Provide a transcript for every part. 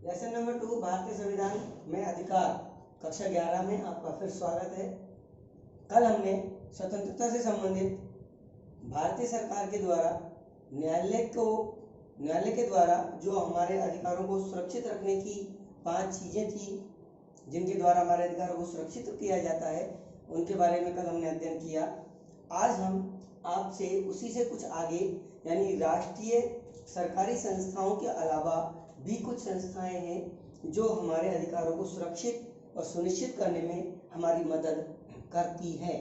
Lesson number 2 भारतीय संविधान में अधिकार, कक्षा 11 में आपका फिर स्वागत है। कल हमने स्वतंत्रता से संबंधित भारतीय सरकार के द्वारा न्यायालय के द्वारा जो हमारे अधिकारों को सुरक्षित रखने की 5 चीजें थी जिनके द्वारा हमारे अधिकारों को सुरक्षित किया जाता है, उनके बारे में कल हमने अध्ययन किया। आज हम आपसे उसी से कुछ आगे यानी राष्ट्रीय सरकारी संस्थाओं के अलावा भी कुछ संस्थाएं हैं जो हमारे अधिकारों को सुरक्षित और सुनिश्चित करने में हमारी मदद करती हैं।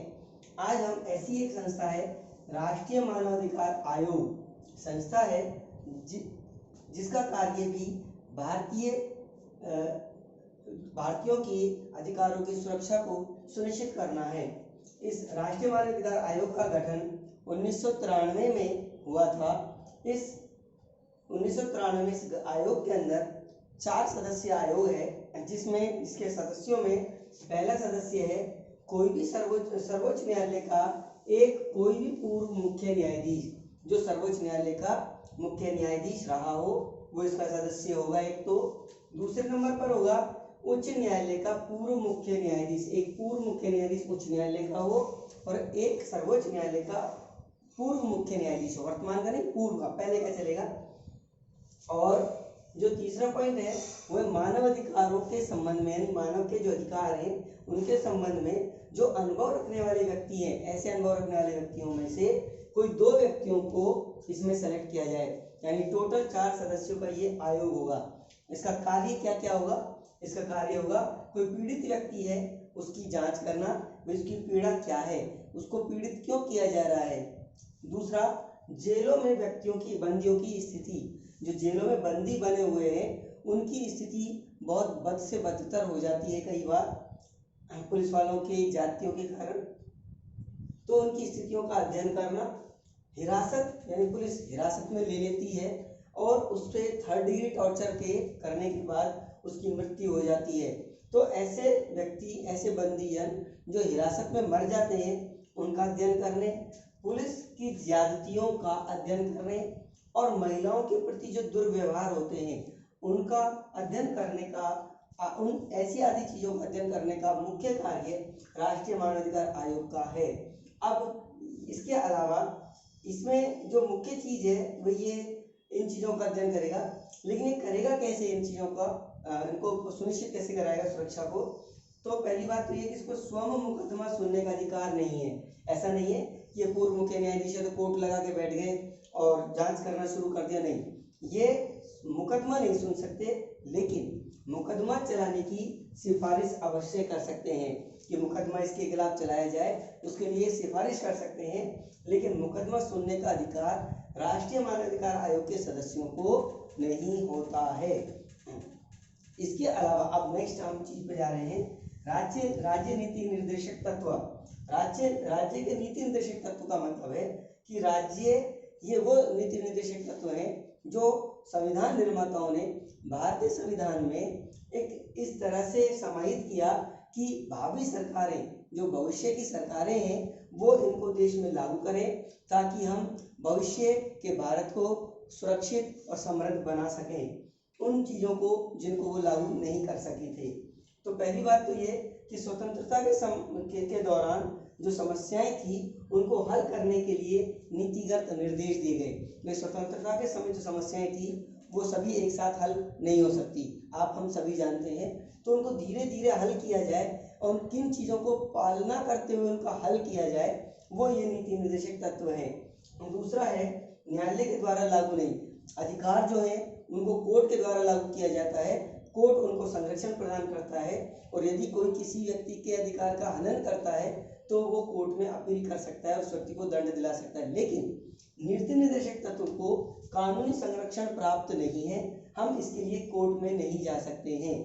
आज हम ऐसी एक संस्था है, राष्ट्रीय मानवाधिकार आयोग संस्था है, जिसका कार्य भी भारतीयों के अधिकारों की सुरक्षा को सुनिश्चित करना है। इस राष्ट्रीय मानवाधिकार आयोग का गठन 1993 में हुआ था। इस 1993 इस आयोग के अंदर 4 सदस्यीय आयोग है, जिसमें इसके सदस्यों में पहला सदस्य है कोई भी सर्वोच्च न्यायालय का कोई भी पूर्व मुख्य न्यायाधीश, जो सर्वोच्च न्यायालय का मुख्य न्यायाधीश रहा हो वो इसका सदस्य होगा एक। तो दूसरे नंबर पर होगा उच्च न्यायालय का पूर्व मुख्य न्यायाधीश, एक पूर्व मुख्य न्यायाधीश उच्च न्यायालय का हो और एक सर्वोच्च न्यायालय का पूर्व मुख्य न्यायाधीश हो। वर्तमान का नहीं, पूर्व का, पहले का चलेगा। और जो तीसरा पॉइंट है वो मानव अधिकारों के संबंध में, यानी मानव के जो अधिकार हैं उनके संबंध में जो अनुभव रखने वाले व्यक्ति हैं, ऐसे अनुभव रखने वाले व्यक्तियों में से कोई 2 व्यक्तियों को इसमें सेलेक्ट किया जाए, यानी टोटल 4 सदस्यों का ये आयोग होगा। इसका कार्य क्या क्या होगा? इसका कार्य होगा कोई पीड़ित व्यक्ति है उसकी जांच करना, उसकी पीड़ा क्या है, उसको पीड़ित क्यों किया जा रहा है। दूसरा, जेलों में बंदियों की स्थिति, जो जेलों में बंदी बने हुए हैं उनकी स्थिति बहुत बद से बदतर हो जाती है कई बार पुलिस वालों के जातियों के कारण, तो उनकी स्थितियों का अध्ययन करना। हिरासत, यानी पुलिस हिरासत में ले लेती है और उससे 3rd डिग्री टॉर्चर करने के बाद उसकी मृत्यु हो जाती है, तो ऐसे व्यक्ति, ऐसे बंदीजन जो हिरासत में मर जाते हैं उनका अध्ययन करने, पुलिस की ज्यादतियों का अध्ययन करने और महिलाओं के प्रति जो दुर्व्यवहार होते हैं उनका अध्ययन करने का, उन ऐसी आदि चीजों का अध्ययन करने का मुख्य कार्य राष्ट्रीय मानवाधिकार आयोग का है। अब इसके अलावा इसमें जो मुख्य चीज है वो ये इन चीजों का अध्ययन करेगा, लेकिन ये करेगा कैसे, इन चीजों का इनको सुनिश्चित कैसे कराएगा सुरक्षा को। तो पहली बात तो ये कि इसको स्वयं मुकदमा सुनने का अधिकार नहीं है। ऐसा नहीं है कि ये पूर्व मुख्य न्यायाधीश है तो कोर्ट लगा के बैठ गए और जांच करना शुरू कर दिया, नहीं, ये मुकदमा नहीं सुन सकते, लेकिन मुकदमा चलाने की सिफारिश अवश्य कर सकते हैं कि मुकदमा इसके खिलाफ चलाया जाए, उसके लिए सिफारिश कर सकते हैं, लेकिन मुकदमा सुनने का अधिकार राष्ट्रीय मानवाधिकार आयोग के सदस्यों को नहीं होता है। इसके अलावा अब नेक्स्ट हम चीज पे जा रहे हैं, राज्य नीति निर्देशक तत्व। राज्य के नीति निर्देशक तत्व का मतलब है कि राज्य ये वो नीति निर्देशक तत्व हैं जो संविधान निर्माताओं ने भारतीय संविधान में एक इस तरह से समाहित किया कि भावी सरकारें, जो भविष्य की सरकारें हैं, वो इनको देश में लागू करें ताकि हम भविष्य के भारत को सुरक्षित और समृद्ध बना सकें उन चीज़ों को जिनको वो लागू नहीं कर सके थे। तो पहली बात तो ये कि स्वतंत्रता के दौरान जो समस्याएं थी उनको हल करने के लिए नीतिगत निर्देश दिए गए। स्वतंत्रता के समय जो समस्याएं थी वो सभी एक साथ हल नहीं हो सकती, आप हम सभी जानते हैं, तो उनको धीरे धीरे हल किया जाए और किन चीज़ों को पालना करते हुए उनका हल किया जाए, वो ये नीति निर्देशक तत्व है। दूसरा है न्यायालय के द्वारा लागू नहीं, अधिकार जो है उनको कोर्ट के द्वारा लागू किया जाता है, कोर्ट उनको संरक्षण प्रदान करता है और यदि कोई किसी व्यक्ति के अधिकार का हनन करता है तो वो कोर्ट में अपील कर सकता है, उस व्यक्ति को दंड दिला सकता है, लेकिन नीति निर्देशक तत्व को कानूनी संरक्षण प्राप्त नहीं है, हम इसके लिए कोर्ट में नहीं जा सकते हैं।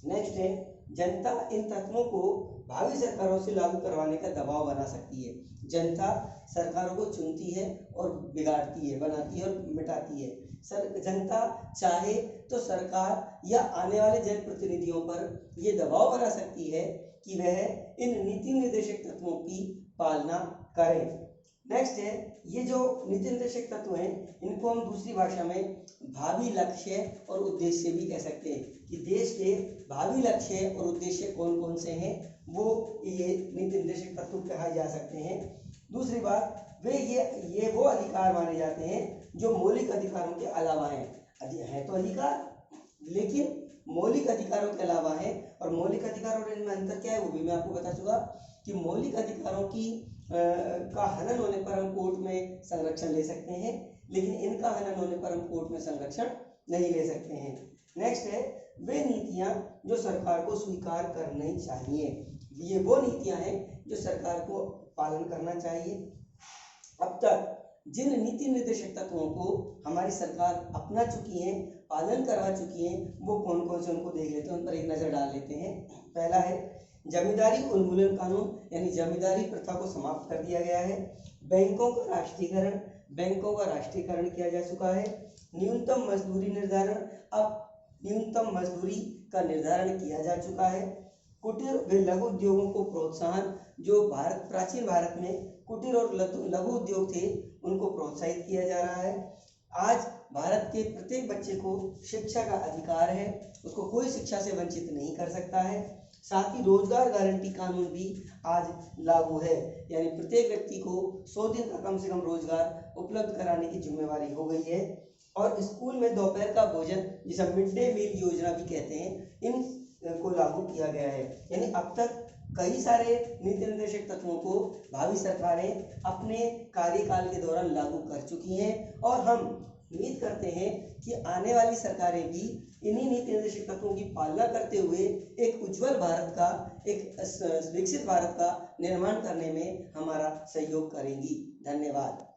नेक्स्ट है जनता इन तत्वों को भावी सरकारों से लागू करवाने का दबाव बना सकती है। जनता सरकारों को चुनती है और बिगाड़ती है, बनाती है और मिटाती है। जनता चाहे तो सरकार या आने वाले जनप्रतिनिधियों पर यह दबाव बना सकती है कि वह इन नीति निर्देशक तत्वों की पालना करें। नेक्स्ट है, ये जो नीति निर्देशक तत्व हैं इनको हम दूसरी भाषा में भावी लक्ष्य और उद्देश्य भी कह सकते हैं कि देश के भावी लक्ष्य और उद्देश्य कौन कौन से हैं, वो ये नीति निर्देशक तत्व कहा जा सकते हैं। दूसरी बात, वे ये वो अधिकार माने जाते हैं जो मौलिक अधिकारों के अलावा हैं। है तो अधिकार, लेकिन मौलिक अधिकारों के अलावा है। और मौलिक अधिकार और इनमें अंतर क्या है वो भी मैं आपको बता चुका कि मौलिक अधिकारों की का हनन होने पर हम कोर्ट में संरक्षण ले सकते हैं, लेकिन इनका हनन होने पर हम कोर्ट में संरक्षण नहीं ले सकते हैं। नेक्स्ट है, वे नीतियां जो सरकार को स्वीकार करनी चाहिए। ये वो नीतियां हैं जो सरकार को पालन करना चाहिए। अब तक जिन नीति निर्देशक तत्वों को हमारी सरकार अपना चुकी है, पालन करवा चुकी है, वो कौन कौन से उनको देख लेते हैं, उन पर एक नजर डाल लेते हैं। पहला है जमींदारी उन्मूलन कानून, यानी जमींदारी प्रथा को समाप्त कर दिया गया है। बैंकों का राष्ट्रीयकरण किया जा चुका है। न्यूनतम मजदूरी निर्धारण, अब न्यूनतम मजदूरी का निर्धारण किया जा चुका है। कुटीर व लघु उद्योगों को प्रोत्साहन, जो प्राचीन भारत में कुटीर और लघु उद्योग थे उनको प्रोत्साहित किया जा रहा है। आज भारत के प्रत्येक बच्चे को शिक्षा का अधिकार है, उसको कोई शिक्षा से वंचित नहीं कर सकता है। साथ ही रोजगार गारंटी कानून भी आज लागू है, यानी प्रत्येक व्यक्ति को 100 दिन का कम से कम रोजगार उपलब्ध कराने की जिम्मेवारी हो गई है। और स्कूल में दोपहर का भोजन, जिसे मिड डे मील योजना भी कहते हैं, इन को लागू किया गया है। यानी अब तक कई सारे नीति निर्देशक तत्वों को भावी सरकारें अपने कार्यकाल के दौरान लागू कर चुकी हैं, और हम उम्मीद करते हैं कि आने वाली सरकारें भी इन्हीं नीति निर्देशक तत्वों की पालना करते हुए एक उज्जवल भारत का, एक विकसित भारत का निर्माण करने में हमारा सहयोग करेंगी। धन्यवाद।